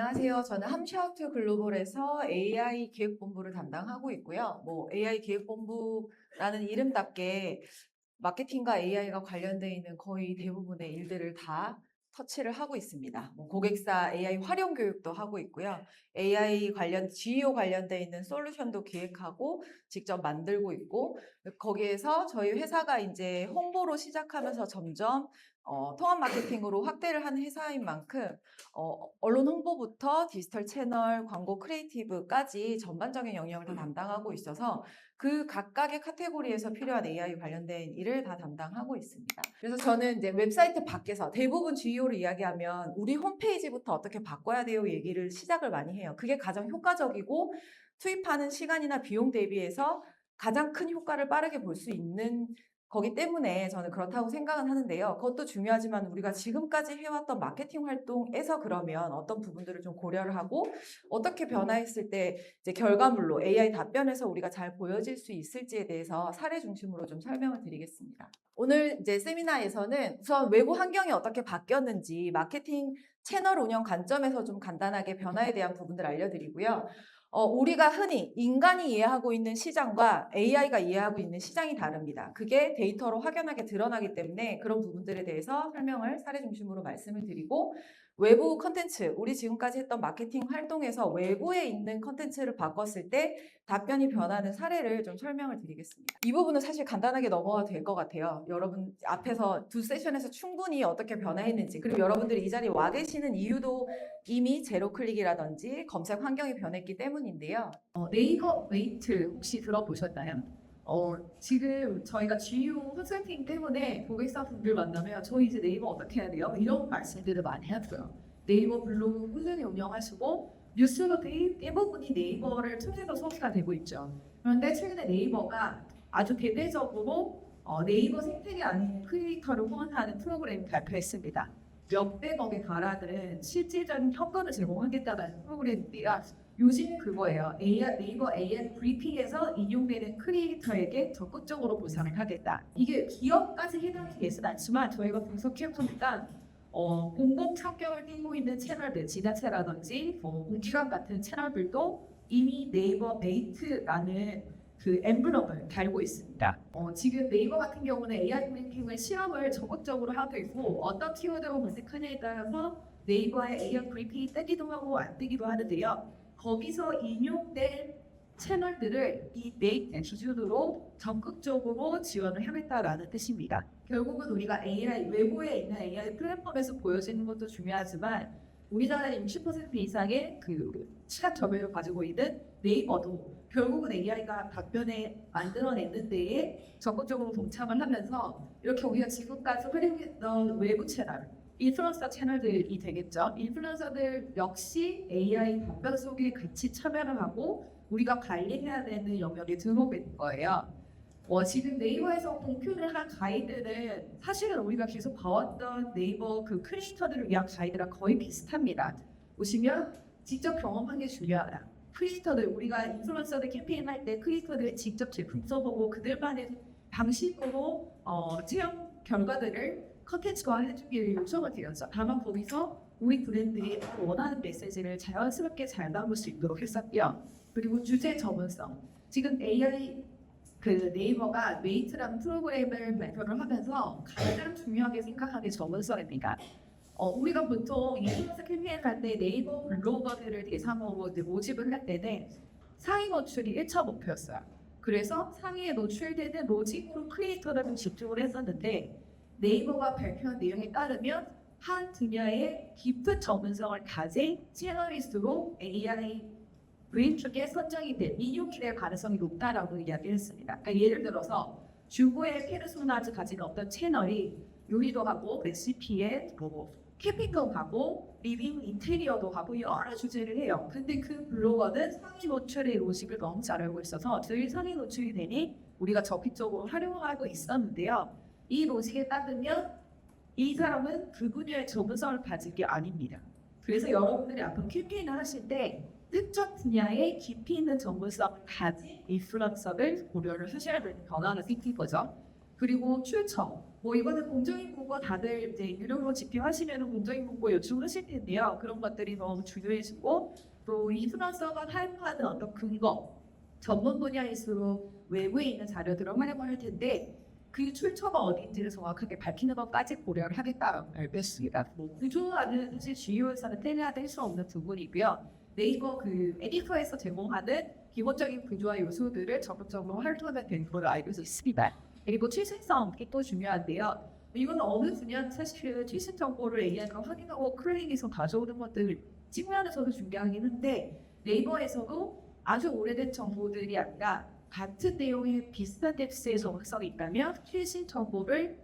안녕하세요. 저는 함샤우트 글로벌에서 AI 기획본부를 담당하고 있고요. AI 기획본부라는 이름답게 마케팅과 AI가 관련되어 있는 거의 대부분의 일들을 다 터치를 하고 있습니다. 고객사 AI 활용 교육도 하고 있고요. AI GEO 관련되어 있는 솔루션도 기획하고 직접 만들고 있고, 거기에서 저희 회사가 이제 홍보로 시작하면서 점점 통합 마케팅으로 확대를 한 회사인 만큼 언론 홍보부터 디지털 채널, 광고 크리에이티브까지 전반적인 영역을 다 담당하고 있어서 그 각각의 카테고리에서 필요한 AI 관련된 일을 다 담당하고 있습니다. 그래서 저는 이제 웹사이트 밖에서 대부분 GEO를 이야기하면 우리 홈페이지부터 어떻게 바꿔야 돼요 얘기를 시작을 많이 해요. 그게 가장 효과적이고 투입하는 시간이나 비용 대비해서 가장 큰 효과를 빠르게 볼 수 있는 거기 때문에 저는 그렇다고 생각은 하는데요. 그것도 중요하지만 우리가 지금까지 해왔던 마케팅 활동에서 그러면 어떤 부분들을 좀 고려를 하고 어떻게 변화했을 때 이제 결과물로 AI 답변에서 우리가 잘 보여질 수 있을지에 대해서 사례 중심으로 좀 설명을 드리겠습니다. 오늘 이제 세미나에서는 우선 외부 환경이 어떻게 바뀌었는지 마케팅 채널 운영 관점에서 좀 간단하게 변화에 대한 부분들 알려드리고요. 우리가 흔히 인간이 이해하고 있는 시장과 AI가 이해하고 있는 시장이 다릅니다. 그게 데이터로 확연하게 드러나기 때문에 그런 부분들에 대해서 설명을 사례 중심으로 말씀을 드리고, 외부 컨텐츠, 우리 지금까지 했던 마케팅 활동에서 외부에 있는 컨텐츠를 바꿨을 때 답변이 변하는 사례를 좀 설명을 드리겠습니다. 이 부분은 사실 간단하게 넘어가도 될 것 같아요. 여러분 앞에서 두 세션에서 충분히 어떻게 변화했는지, 그리고 여러분들이 이 자리에 와 계시는 이유도 이미 제로 클릭이라든지 검색 환경이 변했기 때문인데요. 네이버 웨이트 혹시 들어보셨나요? 지금 저희가 GU 컨설팅 때문에 고객사분들 만나면 저희 이제 네이버 어떻게 해야 돼요? 이런 말씀들을 많이 하고요. 네이버 블로그 꾸준히 운영하시고 뉴스도 대부분이 네이버를 통해서 소개가 되고 있죠. 그런데 최근에 네이버가 아주 대대적으로 네이버 생태계 아닌 크리에이터를 후원하는 프로그램을 발표했습니다. 몇백억에 달하는 실질적인 효과를 제공하겠다는 프로그램입니다. 요즘 그거예요. 네이버 AI 브리핑에서 인용되는 크리에이터에게 적극적으로 보상을 하겠다. 이게 기업까지 해당이 되진 않지만 저희가 분석해보니까 공공 성격을 띠고 있는 채널들, 지자체라든지 공기관 같은 채널들도 이미 네이버 베이트라는 그 엠블럼을 달고 있습니다. 지금 네이버 같은 경우는 AI 브리핑의 실험을 적극적으로 하고 있고 어떤 키워드로 검색하냐에 따라서 네이버의 AI 브리핑이 뜨기도 하고 안 뜨기도 하는데요. 거기서 인용된 채널들을 이 메인 기준으로 적극적으로 지원을 하겠다라는 뜻입니다. 결국은 우리가 AI 외부에 있는 AI 플랫폼에서 보여지는 것도 중요하지만 우리나라의 60% 이상의 그 시각 점유율을 가지고 있는 네이버도 결국은 AI가 답변에 만들어내는 데에 적극적으로 동참을 하면서 이렇게 우리가 지금까지 활용했던 외부 채널, 인플루언서 채널들이 되겠죠. 인플루언서들 역시 AI 답변 속에 같이 참여를 하고 우리가 관리해야 되는 영역이 들어오는 거예요. 지금 네이버에서 공표를 한 가이드는 사실은 우리가 계속 봐왔던 네이버 그 크리에이터들을 위한 가이드랑 거의 비슷합니다. 보시면 직접 경험한 게 중요하다. 크리에이터들, 우리가 인플루언서들 캠페인 할 때 크리에이터들 직접 제품 써보고 그들만의 방식으로 체험 결과들을 컨텐츠화 해주기를 요청을 드렸죠. 다만 거기서 우리 브랜드의 원하는 메시지를 자연스럽게 잘 담을 수 있도록 했었고요. 그리고 주제 전문성. 지금 AI 네이버가 웨이트라는 프로그램을 발표를 하면서 가장 중요하게 생각하는 게 전문성입니다. 우리가 보통 인플루언서 캠페인 할 때 네이버 블로거들을 대상으로 모집을 할 때는 상위 노출이 1차 목표였어요. 그래서 상위에 노출되는 로직으로 크리에이터를 집중을 했었는데 네이버가 발표한 내용에 따르면 한 분야의 깊은 전문성을 가진 채널리스트로 AI 브이앱 쪽에 선정이 된 인용이 될 가능성이 높다라고 이야기를 했습니다. 그러니까 예를 들어서 중고의 페르소나를 가진 어떤 채널이 요리도 하고 레시피에 캠핑도 하고 리빙 인테리어도 하고 여러 주제를 해요. 근데 그 블로거는 상위 노출의 로직을 너무 잘 알고 있어서 늘 상위 노출이 되니 우리가 적극적으로 활용하고 있었는데요. 이 로직에 따르면 이 사람은 그 분야의 전문성을 가진 게 아닙니다. 그래서 여러분들이 앞으로 캠페인을 하실 때 특정 분야의 깊이 있는 전문성을 가진 인플루언서를 고려를 하셔야 되는 변화가 생긴 거죠. 그리고 출처. 뭐 이거는 공정인공고 다들 이제 유료로 집행하시면 공정인공고 요청하실 텐데요. 그런 것들이 너무 중요해지고 또 인플루언서가 사용하는 어떤 근거, 전문 분야일수록 외부에 있는 자료들을 활용을 할 텐데 그 출처가 어딘지를 정확하게 밝히는 것까지 고려를 하겠다는 말씀입니다. 뭐 구조화는 사실 주요에서는 떼내야 뗄 수 없는 부분이고요. 네이버 그 에디터에서 제공하는 기본적인 구조화 요소들을 적극적으로 활용하면 되는 걸로 알고 있습니다. 그리고 최신성이 또 중요한데요. 이건 어느 분야 사실 최신 정보를 AI가 확인하고 크레인에서 가져오는 것들 측면에서도 중요하긴 한데 네이버에서도 아주 오래된 정보들이 아니라 같은 내용의 비슷한 텍스트의 정확성이 있다면 최신 정보를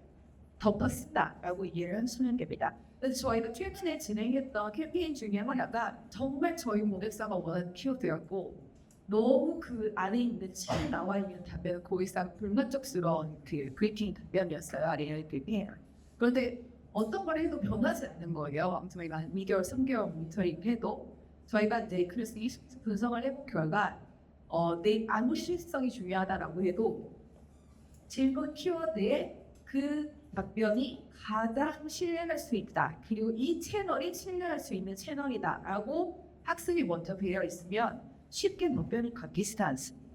덮었다라고 이해를 하시면 됩니다. 그래서 저희가 최근에 진행했던 캠페인 중에 하나가 정말 저희 고객사가 원하는 키워드였고 너무 그 안에 있는 칠 나와 있는 답변은 고객사가 불만족스러운 그 브리핑 답변이었어요. 아리엘들이. 그런데 어떤 걸 해도 변하지 않는 거예요. 저희가 2개월, 3개월 모니터링 해도 저희가 이제 그래서 이 분석을 해본 결과 내 안무 실성이 중요하다라고 해도 질문 키워드에 그 답변이 가장 신뢰할 수 있다. 그리고 이 채널이 신뢰할 수 있는 채널이다라고 학습이 먼저 되어 있으면 쉽게 답변이 바뀌지 않습니다.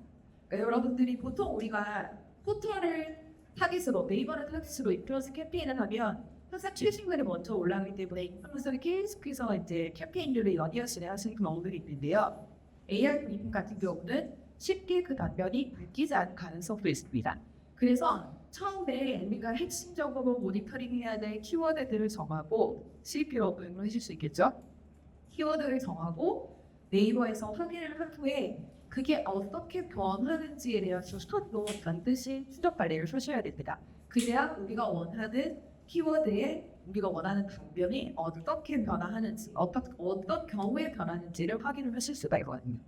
그러니까 여러분들이 보통 우리가 포털을 타깃으로 네이버를 타깃으로 인플루언서 캠페인을 하면 항상 최신글이 먼저 올라가기 때문에 인플루언서를 계속해서 이제 캠페인들을 연이어서 하시는 경우들이 있는데요. AI 브리핑 같은 경우는 쉽게 그 답변이 바뀌지 않을 가능성도 있습니다. 그래서 처음에 우리가 핵심적으로 모니터링해야 될 키워드들을 정하고 CP로 응용하실 수 있겠죠? 키워드를 정하고 네이버에서 확인을 한 후에 그게 어떻게 변하는지에 대해서 수업도 반드시 추적 관리를 하셔야 됩니다. 그래야 우리가 원하는 키워드에 우리가 원하는 답변이 어떻게 변화하는지, 어떤 경우에 변하는지를 확인을 하실 수가 있거든요.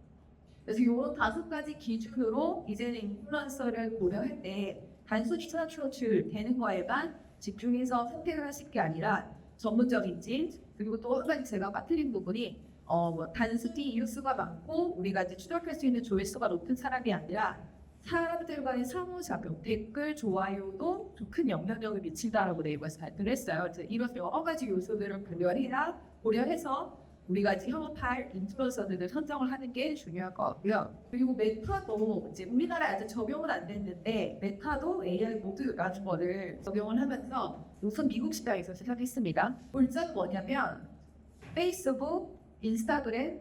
그래서 이런 5가지 기준으로 이제는 인플루언서를 고려할 때 단순히 추출 되는 거에만 집중해서 선택을 하실 게 아니라 전문적인지 그리고 또 한 가지 제가 빠뜨린 부분이 뭐 단순히 이웃수가 많고 우리가 이제 추적할 수 있는 조회수가 높은 사람이 아니라 사람들과의 상호작용, 댓글, 좋아요도 좀 큰 영향력을 미친다라고 네이버에서 발표를 했어요. 그래서 이런 여러 가지 요소들을 고려해서 우리가 이제 협업할 인플루언서들을 선정을 하는 게 중요할 것 같고요. 그리고 메타도 이제 우리나라에 아직 적용은 안 됐는데 메타도 AI 모드라는 거를 적용을 하면서 우선 미국 시장에서 시작했습니다. 골자는 뭐냐면 페이스북, 인스타그램,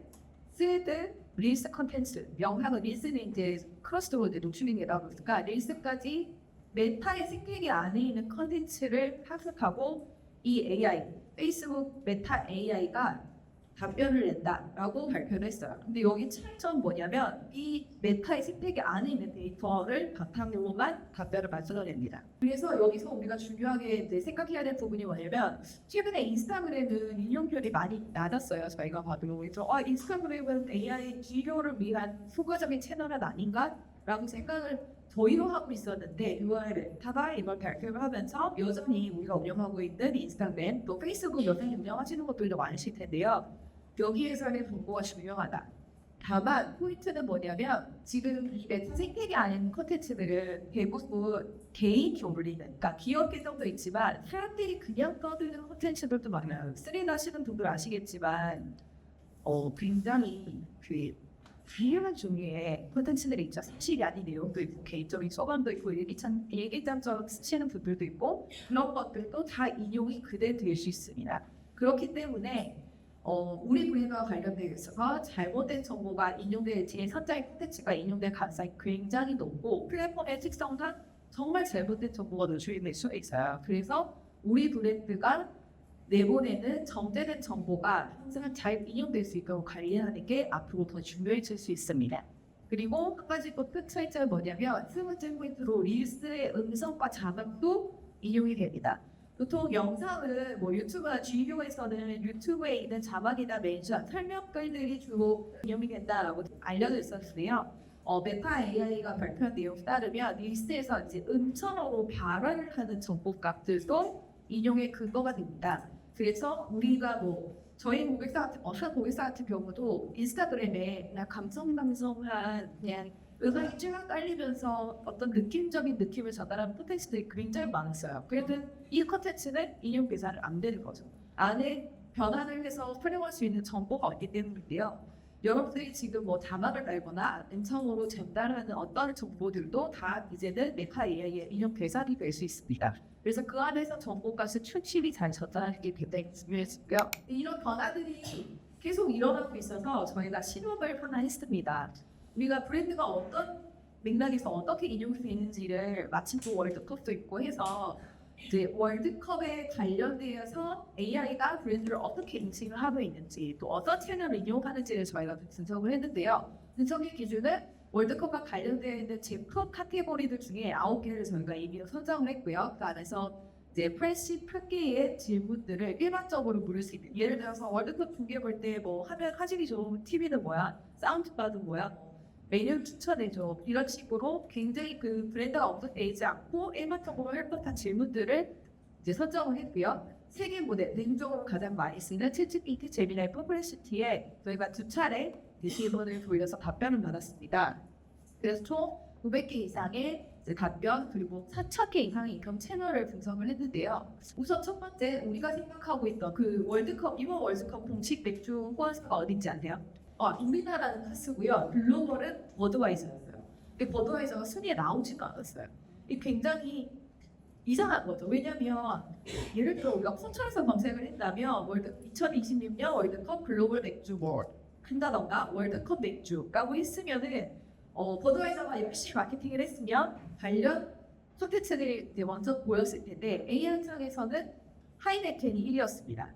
스레드, 릴스 컨텐츠, 명확한 릴스는 이제 크로스오버 노출링이다 보니까 릴스까지 메타의 생태계 안에 있는 컨텐츠를 학습하고 이 AI, 페이스북 메타 AI가 답변을 낸다라고 발표를 했어요. 근데 여기 차이점은 뭐냐면 이 메타의 생태계 안에 있는 데이터를 바탕으로만 답변을 만들어냅니다. 그래서 여기서 우리가 중요하게 이제 생각해야 될 부분이 뭐냐면 최근에 인스타그램은 인용률이 많이 낮았어요. 저희가 봐도 그래서 인스타그램은 AI 기교를 위한 소가적인 채널은 아닌가? 라고 생각을 저희도 하고 있었는데 6월 메타가 이걸 발표를 하면서 여전히 우리가 운영하고 있는 인스타그램 또 페이스북 여전히 운영하시는 것들도 많으실 텐데요. 여기에서는 정보가 중요하다. 다만 포인트는 뭐냐면 지금 이 메타 생태계 안에 있는 콘텐츠들은 대부분 개인이 올리는 그러니까 기업 계정도 있지만 사람들이 그냥 떠드는 콘텐츠들도 많아요. 스트리밍 하시는 분들 아시겠지만 굉장히 그 다양한 종류의 콘텐츠들이 있죠. 사실이 아닌 내용도 있고 개인적인 소감도 있고 일기장처럼 쓰시는 분들도 있고 그런 것들도 다 인용이 그대로 될 수 있습니다. 그렇기 때문에 우리 브랜드와 관련되어 있어서 잘못된 정보가 인용될 제 선자의 콘텐츠가 인용될 가능성이 굉장히 높고 플랫폼의 특성상 정말 잘못된 정보가 노출될 수 있어요. 그래서 우리 브랜드가 내보내는 정제된 정보가 항상 잘 인용될 수 있도록 관리하는 게 앞으로 더 중요해질 수 있습니다. 그리고 한 가지 또 큰 차이점은 뭐냐면 세 번째 포인트로 릴스의 음성과 자막도 인용이 됩니다. 보통 영상은 뭐 유튜브나 G뷰에서는 유튜브에 있는 자막이나 멘션, 설명글들이 주로 인용이 된다라고 알려져 있었는데요. 메타 AI가 발표한 내용에 따르면 릴스에서 이제 음성으로 발언을 하는 정보값들도 인용의 근거가 됩니다. 그래서 우리가 저희 고객사 한 고객사 같은 경우도 인스타그램에 그냥 감성한 그냥 음악이 쭉 깔리면서 어떤 느낌적인 느낌을 전달하는 콘텐츠들이 굉장히 많았어요. 그래도 이 콘텐츠는 인용 계산을 안 되는 거죠. 안에 변환을 해서 활용할 수 있는 정보가 없기 때문인데요. 여러분들이 지금 뭐 자막을 달거나 음성으로 전달하는 어떤 정보들도 다 이제는 메타 AI의 인용 계산이 될 수 있습니다. 그래서 그 안에서 정보값을 충실히 잘 전달하기 굉장히 중요해지고요. 이런 변화들이 계속 일어나고 있어서 저희가 실험을 하나 했습니다. 우리가 브랜드가 어떤 맥락에서 어떻게 인용할 수 있는지를 마침 또 월드컵도 있고 해서 이제 월드컵에 관련되어서 AI가 브랜드를 어떻게 인식을 하고 있는지 또 어떤 채널을 인용하는지를 저희가 분석을 했는데요. 분석의 기준은 월드컵과 관련되어 있는 제품 카테고리들 중에 9개를 저희가 이미 선정을 했고요. 그 안에서 이제 88개의 질문들을 일반적으로 물을 수 있는, 예를 들어서 월드컵 중계 볼 때 뭐 하면 화질이 좋은 TV는 뭐야? 사운드바는 뭐야? 메뉴 추천해줘. 이런 식으로 굉장히 그 브랜드가 언급되지 않고 일반적으로 할 법한 질문들을 이제 선정을 했고요. 세계 모델, 냉정으로 가장 많이 쓰는 챗GPT, 제미나이, 퍼플리시티에 저희가 2차례 대시본을 돌려서 답변을 받았습니다. 그래서 총 900개 이상의 답변 그리고 4,000개 이상의 인컴 채널을 분석을 했는데요. 우선 첫 번째 우리가 생각하고 있던 그 월드컵 이번 월드컵 공식 맥주 후원사가 어딘지 아세요? 우리나라는 카스고요. 글로벌은 버드와이저였어요. 근데 버드와이저가 순위에 나오지가 않았어요. 이 굉장히 이상한 거죠. 왜냐면 예를 들어 우리가 포털에서 검색을 했다면 2026년 월드컵 글로벌 맥주 월 한다던가 월드컵 맥주라고 했으면은 버드와이저가 열심히 마케팅을 했으면 관련 콘텐츠들이 이제 먼저 보였을 텐데 AI 상에서는 하이네켄이 1위였습니다.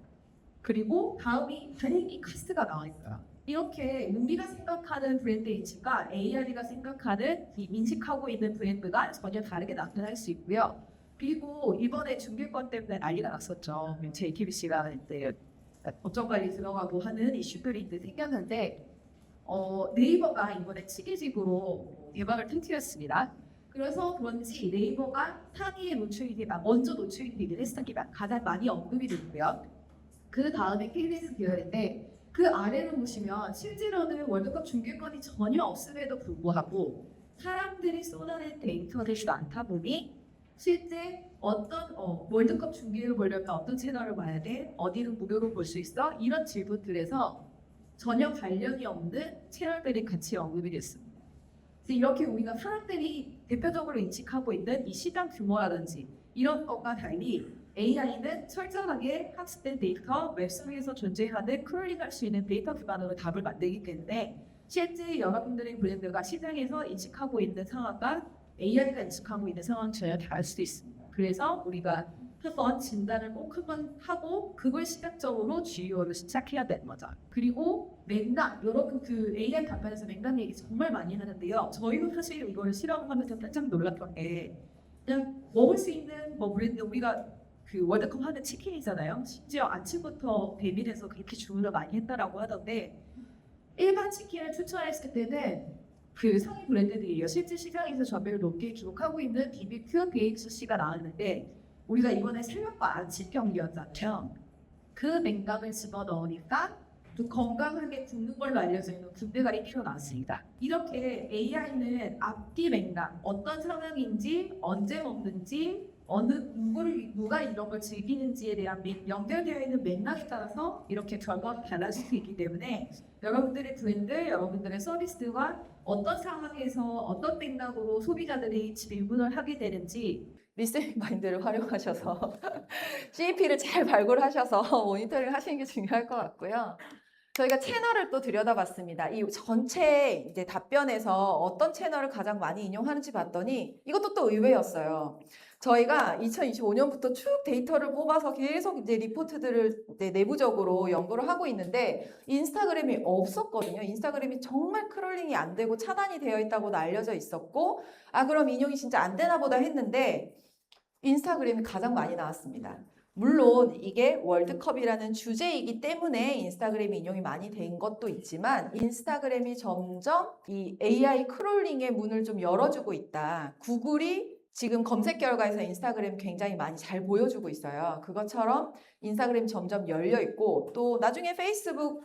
그리고 다음이 다행히 카스가 나와 있어요. 이렇게 우리가 생각하는 브랜드 인식과 AI가 생각하는 이 인식하고 있는 브랜드가 전혀 다르게 나타날 수 있고요. 그리고 이번에 중계권 때문에 난리가 났었죠. JTBC가 이제 법정 관리 들어가고 하는 이슈들이 이제 생겼는데 네이버가 이번에 치기직으로 대박을 터뜨렸습니다. 그래서 그런지 네이버가 상위에 노출이 먼저 노출이 되긴 했으니까 가장 많이 언급이 됐고요. 그 다음에 KBS 계열인데 그 아래로 보시면 실제로는 월드컵 중계권이 전혀 없음에도 불구하고 사람들이 쏟아낸 데이터들이 많다 보니 실제 어떤 월드컵 중계를 보려면 어떤 채널을 봐야 돼? 어디는 무료로 볼 수 있어? 이런 질문들에서 전혀 관련이 없는 채널들이 같이 언급이 됐습니다. 그래서 이렇게 우리가 사람들이 대표적으로 인식하고 있는 이 시장 규모라든지 이런 것과 달리 AI는 철저하게 학습된 데이터, 웹상에서 존재하는 크롤링할 수 있는 데이터 기반으로 답을 만들기 때문에 실제 여러분들의 브랜드가 시장에서 인식하고 있는 상황과 AI가 인식하고 있는 상황은 전혀 다를 수도 있습니다. 그래서 우리가 한번 진단을 꼭 한번 하고 그걸 시각적으로 GUO를 시작해야 되는 거죠. 그리고 맥락, 여러분 그 AI 답변에서 맥락 얘기 정말 많이 하는데요. 저희도 사실 이걸 실험하면서 깜짝 놀랐던 게 그냥 먹을 수 있는 뭐 브랜드 우리가 그 월드컵 하는 치킨이잖아요. 심지어 아침부터 대비해서 그렇게 주문을 많이 했다라고 하던데 일반 치킨을 추천했을 때는 그 상위 브랜드들이요. 실제 시장에서 점유율 높게 기록하고 있는 BBQ, BHC가 나왔는데 우리가 이번에 새벽과 아침 경기였잖아요. 그 맥락을 집어넣으니까 또 건강하게 굽는 걸로 알려져 있는 군대갈이 필요 나왔습니다. 이렇게 AI는 앞뒤 맥락, 어떤 상황인지, 언제 먹는지, 누가 이런 걸 즐기는지에 대한 연결되어 있는 맥락에 따라서 이렇게 결과가 달라질 수 있기 때문에 여러분들의 브랜드, 여러분들의 서비스와 어떤 상황에서 어떤 맥락으로 소비자들이 질문을 하게 되는지 리스닝 마인드를 활용하셔서 CEP를 잘 발굴하셔서 모니터링 하시는 게 중요할 것 같고요. 저희가 채널을 또 들여다봤습니다. 이 전체 이제 답변에서 어떤 채널을 가장 많이 인용하는지 봤더니 이것도 또 의외였어요. 저희가 2025년부터 쭉 데이터를 뽑아서 계속 이제 리포트들을 이제 내부적으로 연구를 하고 있는데 인스타그램이 없었거든요. 인스타그램이 정말 크롤링이 안 되고 차단이 되어 있다고도 알려져 있었고, 그럼 인용이 진짜 안 되나 보다 했는데 인스타그램이 가장 많이 나왔습니다. 물론 이게 월드컵이라는 주제이기 때문에 인스타그램 인용이 많이 된 것도 있지만 인스타그램이 점점 이 AI 크롤링의 문을 좀 열어주고 있다. 구글이 지금 검색 결과에서 인스타그램 굉장히 많이 잘 보여주고 있어요. 그것처럼 인스타그램 점점 열려 있고 또 나중에 페이스북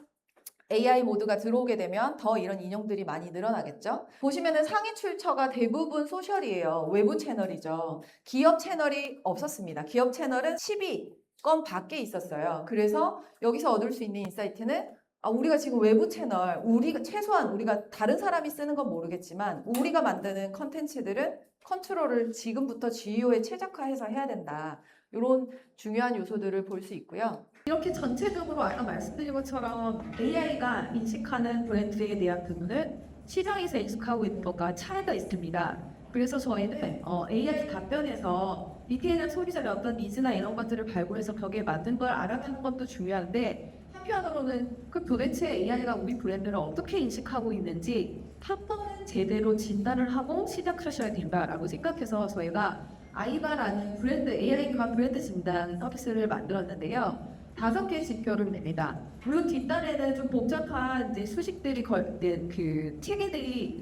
AI 모드가 들어오게 되면 더 이런 인용들이 많이 늘어나겠죠. 보시면은 상위 출처가 대부분 소셜이에요. 외부 채널이죠. 기업 채널이 없었습니다. 기업 채널은 12건 밖에 있었어요. 그래서 여기서 얻을 수 있는 인사이트는 우리가 지금 외부 채널, 우리가 최소한 우리가 다른 사람이 쓰는 건 모르겠지만 우리가 만드는 컨텐츠들은 컨트롤을 지금부터 GEO에 최적화해서 해야 된다. 이런 중요한 요소들을 볼 수 있고요. 이렇게 전체적으로 아까 말씀드린 것처럼 AI가 인식하는 브랜드에 대한 부분은 시장에서 인식하고 있는 것과 차이가 있습니다. 그래서 저희는 AI 답변에서 리테일러 소비자의 어떤 니즈나 이런 것들을 발굴해서 거기에 맞는 걸 알아가는 것도 중요한데 한편으로는 그 도대체 AI가 우리 브랜드를 어떻게 인식하고 있는지 한 번은 제대로 진단을 하고 시작하셔야 된다라고 생각해서 저희가 아이바라는 브랜드 AI가 브랜드 진단 서비스를 만들었는데요. 5개 지표를 냅니다. 물론 뒷단에는 좀 복잡한 이제 수식들이 걸린 그 체계들이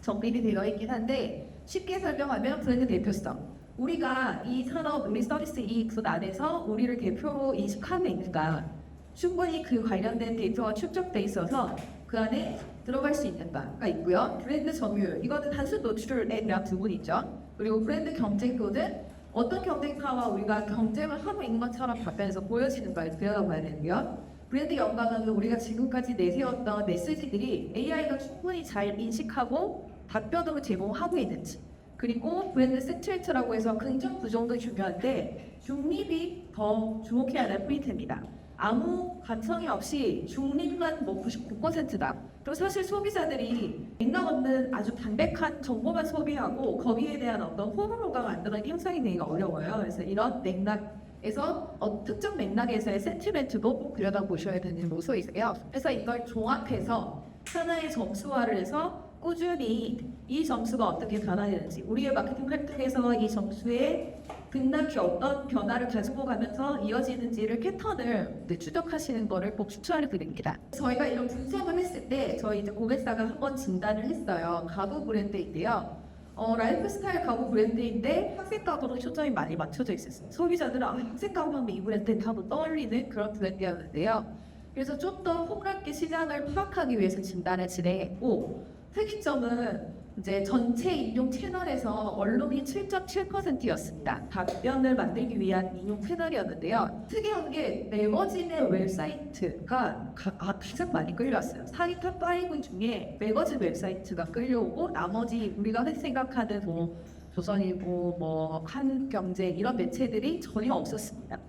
정립이 되어 있긴 한데 쉽게 설명하면 브랜드 대표성. 우리가 이 산업, 우리 서비스 이 굿 안에서 우리를 대표로 인식하고 있는가. 충분히 그 관련된 데이터가 축적돼 있어서 그 안에 들어갈 수 있는 바가 있고요. 브랜드 점유율. 이거는 단순 노출에 대한 부분이죠. 그리고 브랜드 경쟁도는 어떤 경쟁사와 우리가 경쟁을 하고 있는 것처럼 답변에서 보여지는 걸 들여다봐야 되고요. 브랜드 영감은 우리가 지금까지 내세웠던 메시지들이 AI가 충분히 잘 인식하고 답변으로 제공하고 있는지, 그리고 브랜드 세트레이트라고 해서 긍정 부정도 중요한데 중립이 더 주목해야 할 포인트입니다. 아무 가청이 없이 중립만 뭐 99%다. 또 사실 소비자들이 맥락 없는 아주 담백한 정보만 소비하고 거기에 대한 어떤 호불호가 만드는 형성이 되기가 어려워요. 그래서 이런 맥락에서 특정 맥락에서의 센티멘트도 꼭 들여다보셔야 되는 요소이고요. 그래서 이걸 종합해서 하나의 점수화를 해서 꾸준히 이 점수가 어떻게 변화되는지 우리의 마케팅 활동에서 이 점수의 등락이 어떤 변화를 가지고 가면서 이어지는지를 패턴을 추적하시는 거를 꼭 추천을 드립니다. 저희가 이런 분석을 했을 때 저희 이제 고객사가 한번 진단을 했어요. 가구 브랜드인데요. 라이프스타일 가구 브랜드인데 학생 가구로 초점이 많이 맞춰져 있었어요. 소비자들은 학생 가구 하면 이 브랜드를 하고 떠올리는 그런 브랜드였는데요. 그래서 좀 더 폭넓게 시장을 파악하기 위해서 진단을 진행했고 특이점은 이제 전체 인용 채널에서 언론이 7.7%였습니다. 답변을 만들기 위한 인용 채널이었는데요. 특이한 게 매거진의 웹사이트가 가장 많이 끌려왔어요. 상위 탑5 중에 매거진 웹사이트가 끌려오고 나머지 우리가 생각하는 뭐 조선일보, 뭐 한국경제 이런 매체들이 전혀 없었습니다.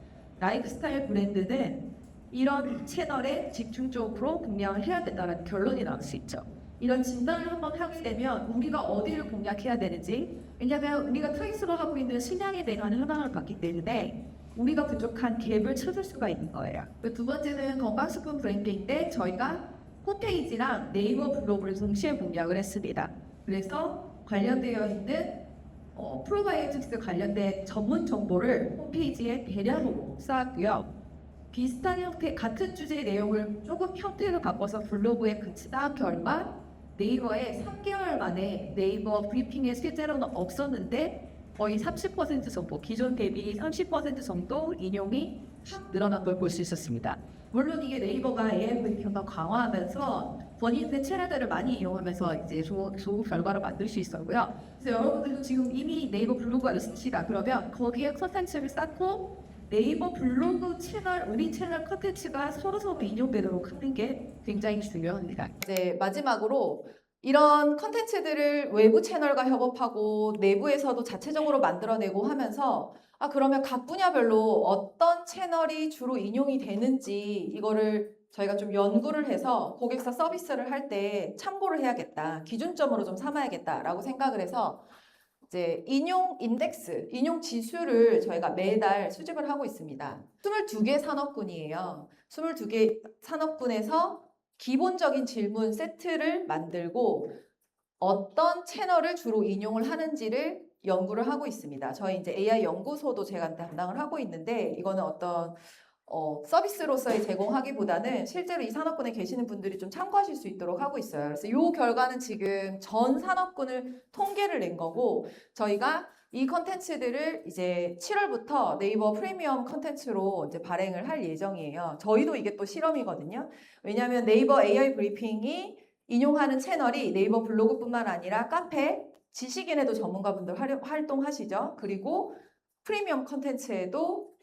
라이프스타일 브랜드는 이런 채널에 집중적으로 공략을 해야 된다는 결론이 나올 수 있죠. 이런 진단을 한번 하게 되면 우리가 어디를 공략해야 되는지, 왜냐하면 우리가 트레이스로 하고 있는 시장에 대한 현황을 봤기 때문에 우리가 부족한 갭을 찾을 수가 있는 거예요. 두 번째는 건강식품 브랜드인데 저희가 홈페이지랑 네이버 블로그를 동시에 공략을 했습니다. 그래서 관련되어 있는 프로바이오틱스 관련된 전문 정보를 홈페이지에 대량으로 쌓았고요. 비슷한 형태, 같은 주제의 내용을 조금 형태를 바꿔서 블로그에 그치다 결과 네이버에 3개월 만에 네이버 브리핑에 실제로는 없었는데 거의 30% 정도, 기존 대비 30% 정도 인용이 확 늘어난 걸 볼 수 있었습니다. 물론 이게 네이버가 AI 브리핑을 강화하면서 본인의 채널들을 많이 이용하면서 이제 좋은 결과를 만들 수 있었고요. 그래서 여러분들도 지금 이미 네이버 블로그가 있으시다 그러면 거기에 컨텐츠를 쌓고 네이버 블로그 채널, 우리 채널 컨텐츠가 서로 인용되도록 하는 게 굉장히 중요합니다. 이제 마지막으로 이런 컨텐츠들을 외부 채널과 협업하고 내부에서도 자체적으로 만들어내고 하면서 그러면 각 분야별로 어떤 채널이 주로 인용이 되는지 이거를 저희가 좀 연구를 해서 고객사 서비스를 할 때 참고를 해야겠다. 기준점으로 좀 삼아야겠다라고 생각을 해서 이제 인용 인덱스, 인용 지수를 저희가 매달 수집을 하고 있습니다. 22개 산업군이에요. 22개 산업군에서 기본적인 질문 세트를 만들고 어떤 채널을 주로 인용을 하는지를 연구를 하고 있습니다. 저희 이제 AI 연구소도 제가 담당을 하고 있는데 이거는 어떤 서비스로서의 제공하기보다는 실제로 이 산업군에 계시는 분들이 좀 참고하실 수 있도록 하고 있어요. 그래서 이 결과는 지금 전 산업군을 통계를 낸 거고 저희가 이 컨텐츠들을 이제 7월부터 네이버 프리미엄 컨텐츠로 이제 발행을 할 예정이에요. 저희도 이게 또 실험이거든요. 왜냐하면 네이버 AI 브리핑이 인용하는 채널이 네이버 블로그뿐만 아니라 카페, 지식인에도 전문가분들 활동하시죠. 그리고 프리미엄 컨텐츠에도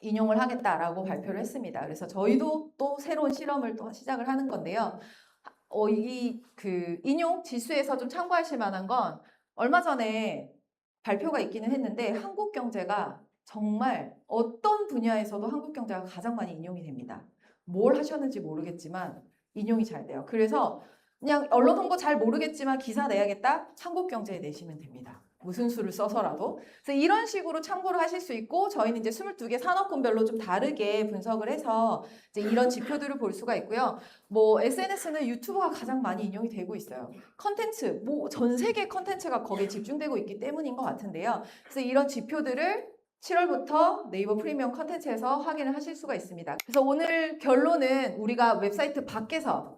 인용을 하겠다라고 발표를 했습니다. 그래서 저희도 또 새로운 실험을 또 시작을 하는 건데요. 인용 지수에서 좀 참고하실 만한 건 얼마 전에 발표가 있기는 했는데 한국 경제가 정말 어떤 분야에서도 한국 경제가 가장 많이 인용이 됩니다. 뭘 하셨는지 모르겠지만 인용이 잘 돼요. 그래서 그냥 언론 홍보 잘 모르겠지만 기사 내야겠다? 한국 경제에 내시면 됩니다. 무슨 수를 써서라도. 그래서 이런 식으로 참고를 하실 수 있고 저희는 이제 22개 산업군별로 좀 다르게 분석을 해서 이제 이런 지표들을 볼 수가 있고요. 뭐 SNS는 유튜브가 가장 많이 인용이 되고 있어요. 컨텐츠, 뭐 전 세계 컨텐츠가 거기에 집중되고 있기 때문인 것 같은데요. 그래서 이런 지표들을 7월부터 네이버 프리미엄 컨텐츠에서 확인을 하실 수가 있습니다. 그래서 오늘 결론은 우리가 웹사이트 밖에서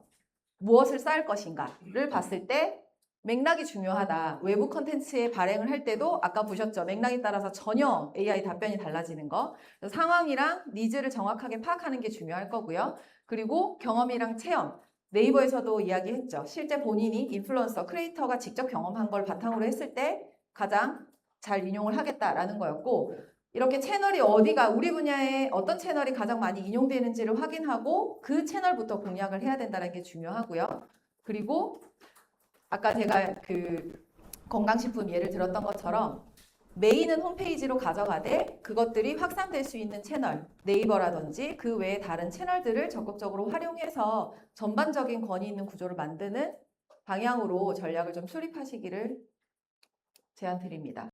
무엇을 쌓을 것인가를 봤을 때 맥락이 중요하다. 외부 컨텐츠에 발행을 할 때도 아까 보셨죠? 맥락에 따라서 전혀 AI 답변이 달라지는 거. 그래서 상황이랑 니즈를 정확하게 파악하는 게 중요할 거고요. 그리고 경험이랑 체험. 네이버에서도 이야기했죠. 실제 본인이 인플루언서, 크리에이터가 직접 경험한 걸 바탕으로 했을 때 가장 잘 인용을 하겠다라는 거였고 이렇게 채널이 어디가 우리 분야에 어떤 채널이 가장 많이 인용되는지를 확인하고 그 채널부터 공략을 해야 된다는 게 중요하고요. 그리고 아까 제가 건강식품 예를 들었던 것처럼 메인은 홈페이지로 가져가되 그것들이 확산될 수 있는 채널, 네이버라든지 그 외에 다른 채널들을 적극적으로 활용해서 전반적인 권위 있는 구조를 만드는 방향으로 전략을 좀 수립하시기를 제안 드립니다.